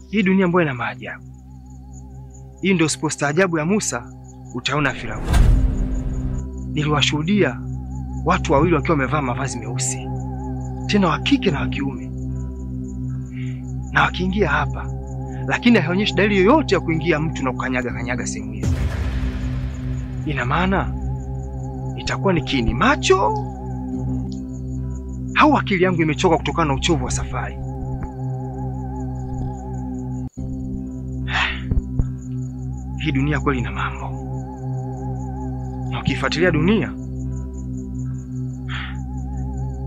Hii dunia ambayo ina maajabu. Hii ndio usipostaajabu ya Musa utaona Firauni. Niliwashuhudia watu wawili wakiwa wamevaa mavazi meusi, tena wa kike na wa kiume, na wakiingia hapa, lakini haionyeshi dalili yoyote ya kuingia mtu na kukanyaga sehemu hizi. Ina maana itakuwa ni kiini macho au akili yangu imechoka kutokana na uchovu wa safari? Hii dunia kweli ina mambo, na ukifuatilia dunia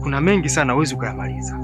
kuna mengi sana huwezi kuyamaliza.